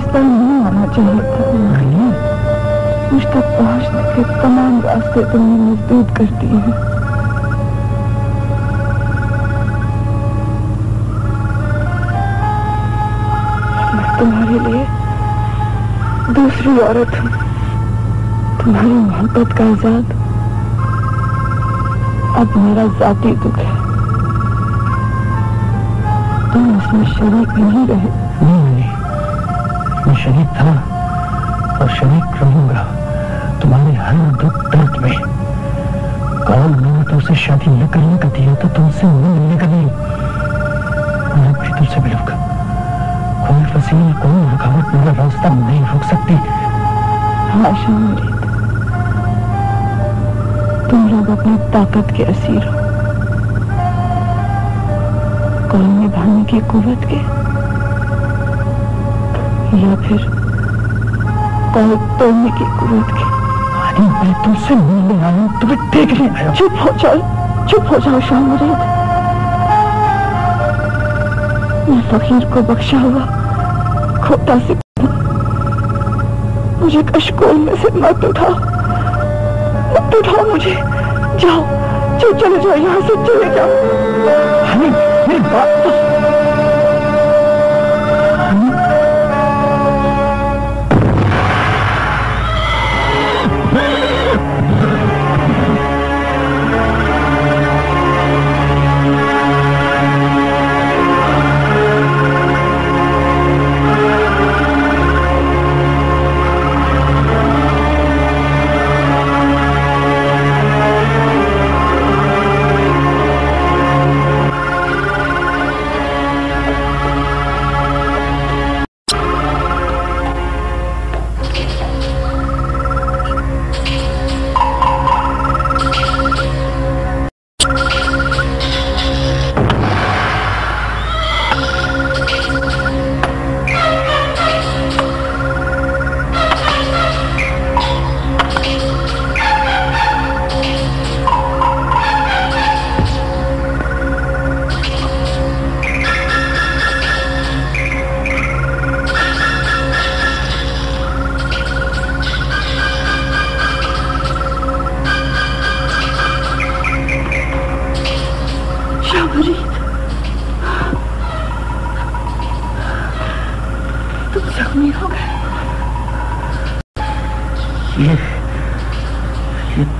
रास्ता नहीं आना चाहिए था। नहीं, मुझ तक पहुंचने के तमाम रास्ते तुमने मजबूत कर दिए हैं। मैं तुम्हारे लिए दूसरी औरत हूँ, तुम्हारी मोहब्बत का आजाद। अब मेरा जाती दुख है, तुम उसमें शरीक नहीं रहे। नहीं, मैं शरीक था और शरीक रहूंगा तुम्हारे हर दुख दर्द में। कौन मैंने तुमसे शादी न करने का दिया तो तुमसे मिलने का नहीं। मैं भी तुमसे मिलूंगा। कोई वसील, कोई रुकावट मेरा रास्ता नहीं रोक सकती। हाँ शामरीत, तुम लोग अपनी ताकत के असीर हो, कौन निभाने की कुव्वत के, या फिर कौन तोड़ने की कुव्वत के। मैं तुमसे मिलने आया हूं, तुम्हें देखने आया। चुप हो जाओ, चुप हो जाओ शामरीत। मैं फकीर को बख्शा हुआ खोटा से मुझे कशकोल में से मत उठाओ, मत उठाओ मुझे। जाओ, चले जाओ यहाँ से, चले जाओ। हनी, मेरी बात तो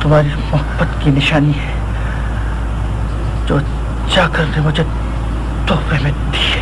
तुम्हारी मोहब्बत की निशानी है जो जाकर ने मुझे तोहफे में दी है।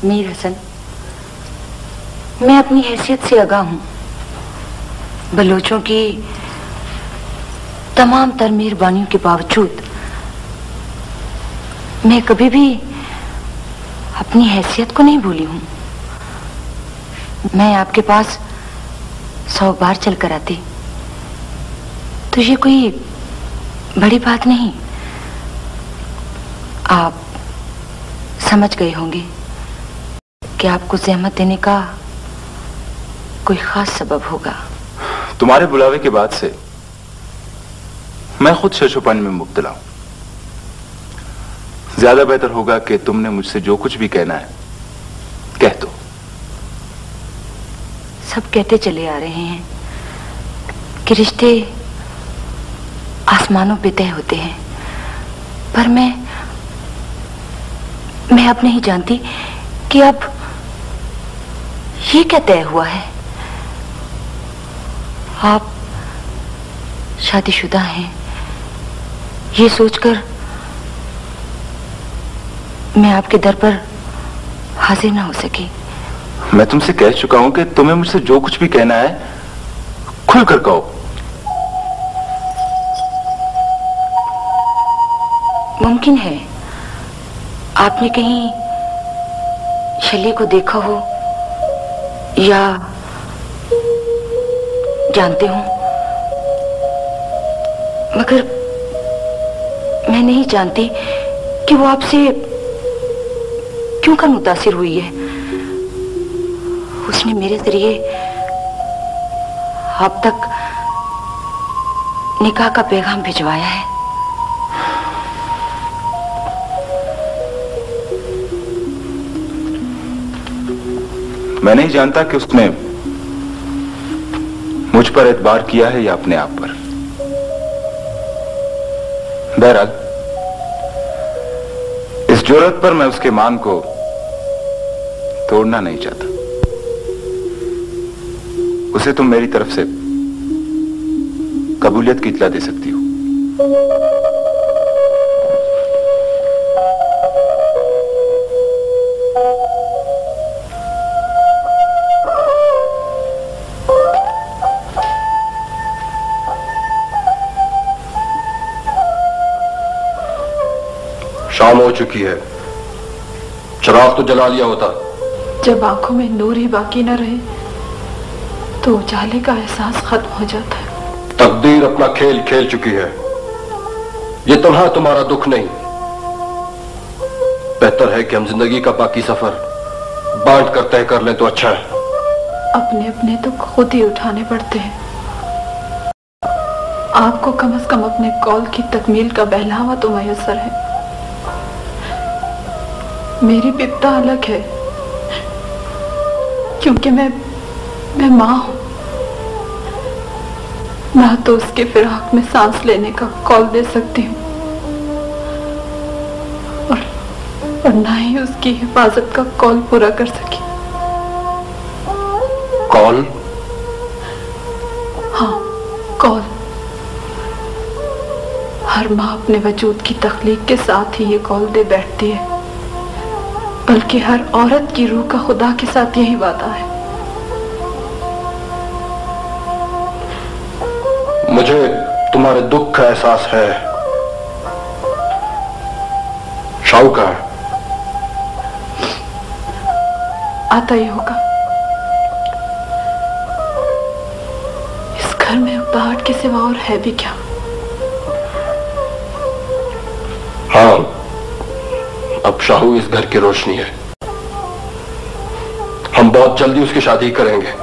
मीर हसन, मैं अपनी हैसियत से आगाह हूं। बलोचों की तमाम तर मेहरबानियों के बावजूद मैं कभी भी अपनी हैसियत को नहीं भूली हूं। मैं आपके पास 100 बार चल कर आती तो ये कोई बड़ी बात नहीं। आप समझ गए होंगे कि आपको ज़हमत देने का कोई खास सबब होगा। तुम्हारे बुलावे के बाद से मैं खुद शशोपानी में मुब्तला हूं। ज्यादा बेहतर होगा कि तुमने मुझसे जो कुछ भी कहना है कह दो। सब कहते चले आ रहे हैं कि रिश्ते आसमानों पे तय होते हैं, पर मैं अब नहीं जानती कि अब ये क्या तय हुआ है। आप शादीशुदा हैं, ये सोचकर मैं आपके दर पर हाजिर ना हो सकी। मैं तुमसे कह चुका हूं कि तुम्हें मुझसे जो कुछ भी कहना है खुलकर कहो। मुमकिन है आपने कहीं शैली को देखा हो या जानते हो, मगर मैं नहीं जानती कि वो आपसे क्यों कर मुतासिर हुई है। उसने मेरे जरिए आप तक निकाह का पैगाम भिजवाया है। मैं नहीं जानता कि उसने मुझ पर एतबार किया है या अपने आप पर। बहरहाल इस जुर्रत पर मैं उसके मान को तोड़ना नहीं चाहता। उसे तुम मेरी तरफ से कबूलियत की इत्तला दे सकती हो। शाम हो चुकी है, चिराग तो जला लिया होता। जब आंखों में नूर ही बाकी न रहे तो उजाले का एहसास खत्म हो जाता है। तकदीर अपना खेल खेल चुकी है। ये तन्हा तुम्हारा दुख नहीं। बेहतर है कि हम जिंदगी का बाकी सफर बांट कर तय कर लें तो अच्छा है। अपने अपने दुख खुद ही उठाने पड़ते हैं। आपको कम से कम अपने कॉल की तकमील का बहलावा तो मयसर है। मेरी बिपता अलग है, क्योंकि मैं मां हूं। ना तो उसके फिराक में सांस लेने का कॉल दे सकती हूँ और ना ही उसकी हिफाजत का कॉल पूरा कर सकी। कॉल? हाँ, कॉल। हर माँ अपने वजूद की तख्लीक के साथ ही ये कॉल दे बैठती है, बल्कि हर औरत की रूह का खुदा के साथ यही वादा है। मुझे तुम्हारे दुख का एहसास है। शाहू का है? आता ही होगा। इस घर में उकताहट के सिवा और है भी क्या? हाँ, अब शाहू इस घर की रोशनी है। हम बहुत जल्दी उसकी शादी करेंगे।